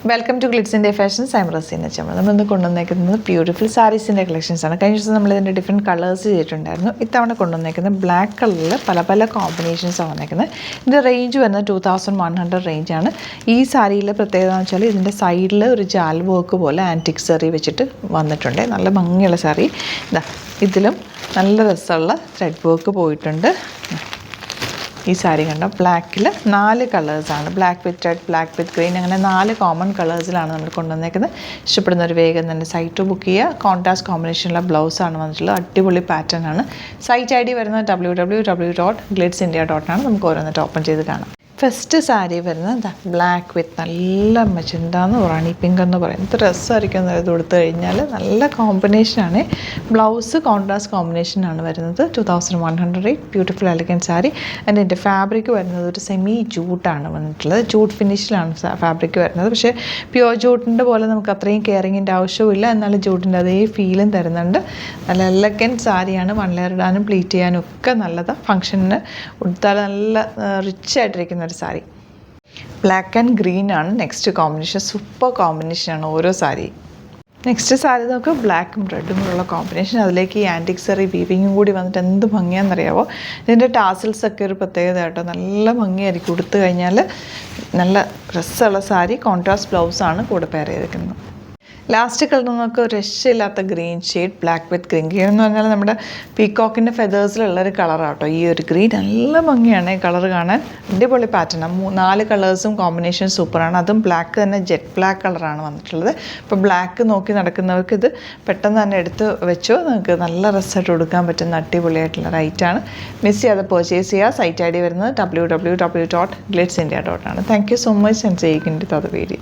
Welcome to Glitz India fashions. I'm Raseena ചമ്മ. നമ്മളിന്ന് കൊണ്ടുവന്നേക്കുന്നത് ബ്യൂട്ടിഫുൾ സാരീസിൻ്റെ കളക്ഷൻസാണ്. കഴിഞ്ഞ ദിവസം നമ്മളിതിൻ്റെ ഡിഫറെൻറ്റ് കളേഴ്സ് ചെയ്തിട്ടുണ്ടായിരുന്നു. ഇത്തവണ കൊണ്ടുവന്നേക്കുന്നത് ബ്ലാക്ക് കളറിൽ പല കോമ്പിനേഷൻസാണ് വന്നേക്കുന്നത്. ഇതിൻ്റെ റേഞ്ച് വരുന്നത് 2100 റേഞ്ചാണ്. ഈ സാരിയിലെ പ്രത്യേകത എന്ന് വെച്ചാൽ ഇതിൻ്റെ സൈഡിൽ ഒരു ജാൽ വർക്ക് പോലെ ആൻറ്റിക് സാരി വെച്ചിട്ട് വന്നിട്ടുണ്ട്. നല്ല ഭംഗിയുള്ള സാരി. ഇതിലും നല്ല രസമുള്ള ത്രെഡ് വർക്ക് പോയിട്ടുണ്ട്. ഈ സാരി കണ്ടോ, ബ്ലാക്കിൽ 4 കളേഴ്സാണ്. Black with red, black with green, അങ്ങനെ 4 കോമൺ കളേഴ്സിലാണ് നമ്മൾ കൊണ്ടുവന്നേക്കുന്നത്. ഇഷ്ടപ്പെടുന്നൊരു വേഗം തന്നെ സൈറ്റ് ബുക്ക് ചെയ്യുക. കോൺട്രാസ്റ്റ് കോമ്പിനേഷനുള്ള ബ്ലൗസാണ് വന്നിട്ടുള്ളത്. അടിപൊളി പാറ്റേൺ ആണ്. സൈറ്റ് ID വരുന്നത് www.glitzindia.com ആണ്. നമുക്ക് ഓരോന്നിട്ട് ഓപ്പൺ ചെയ്ത് കാണാം. ഫസ്റ്റ് സാരി വരുന്നത് ബ്ലാക്ക് വിത്ത് നല്ല മജന്താന്ന് റാണി പിങ്ക് എന്ന് പറയും. എന്ത് രസമായിരിക്കും ഇത് കൊടുത്തു കഴിഞ്ഞാൽ. നല്ല കോമ്പിനേഷനാണ്. ബ്ലൗസ് കോൺട്രാസ്റ്റ് കോമ്പിനേഷനാണ് വരുന്നത്. 2100 റേറ്റ്. Beautiful elegant sari. അതിൻ്റെ ഫാബ്രിക് വരുന്നത് ഒരു സെമി ജൂട്ടാണ് വന്നിട്ടുള്ളത്. ജൂട്ട് ഫിനിഷിലാണ് ഫാബ്രിക് വരുന്നത്. പക്ഷേ പ്യുവർ ജൂട്ടിൻ്റെ പോലെ നമുക്ക് അത്രയും കെയറിങ്ങിൻ്റെ ആവശ്യമില്ല. എന്നാലും ജൂട്ടിൻ്റെ അതേ ഫീലും തരുന്നുണ്ട്. നല്ല എലഗൻറ്റ് സാരിയാണ്. വൺ ലെയർ ഇടാനും പ്ലീറ്റ് ചെയ്യാനും ഒക്കെ നല്ലതാണ്. ഫംഗ്ഷന് ഉടുത്താൽ നല്ല റിച്ച് ആയിട്ടിരിക്കുന്ന ഒരു സാരി. ബ്ലാക്ക് ആൻഡ് ഗ്രീൻ ആണ് നെക്സ്റ്റ് കോമ്പിനേഷൻ. സൂപ്പർ കോമ്പിനേഷനാണ് ഓരോ സാരി. നെക്സ്റ്റ് സാരി നമുക്ക് ബ്ലാക്കും റെഡും ഉള്ള കോമ്പിനേഷൻ. അതിലേക്ക് ഈ ആൻറ്റിക് സാരി വീവിങ്ങും കൂടി വന്നിട്ട് എന്ത് ഭംഗിയാണെന്നറിയാവോ. ഇതിൻ്റെ ടാസിൽസൊക്കെ ഒരു പ്രത്യേകത കേട്ടോ. നല്ല ഭംഗിയായിരിക്കും ഉടുത്തു കഴിഞ്ഞാൽ. നല്ല രസമുള്ള സാരി. കോൺട്രാസ്റ്റ് ബ്ലൗസാണ് കൂടെ പെയർ ചെയ്തിരിക്കുന്നത്. ലാസ്റ്റ് കളർ നമുക്ക് രക്ഷയില്ലാത്ത green shade. Black with green. Green എന്ന് പറഞ്ഞാൽ നമ്മുടെ പീക്കോക്കിൻ്റെ ഫെതേഴ്സിലുള്ളൊരു കളറാട്ടോ ഈ ഒരു ഗ്രീൻ. നല്ല ഭംഗിയാണ് ഈ കളർ കാണാൻ. അടിപൊളി പാറ്റേൺ. 4 കളേഴ്സും കോമ്പിനേഷൻ സൂപ്പറാണ്. അതും ബ്ലാക്ക് തന്നെ ജെറ്റ് ബ്ലാക്ക് കളറാണ് വന്നിട്ടുള്ളത്. ഇപ്പോൾ ബ്ലാക്ക് നോക്കി നടക്കുന്നവർക്ക് ഇത് പെട്ടെന്ന് തന്നെ എടുത്ത് വെച്ചോ. നിങ്ങൾക്ക് നല്ല രസമായിട്ട് കൊടുക്കാൻ പറ്റുന്ന അടിപൊളിയായിട്ടുള്ള റൈറ്റാണ്. മിസ് ചെയ്യാതെ പർച്ചേസ് ചെയ്യുക. സൈറ്റ് ID വരുന്നത് www.glitzindia.com ആണ്. Thank you so much. And seeing in the other video.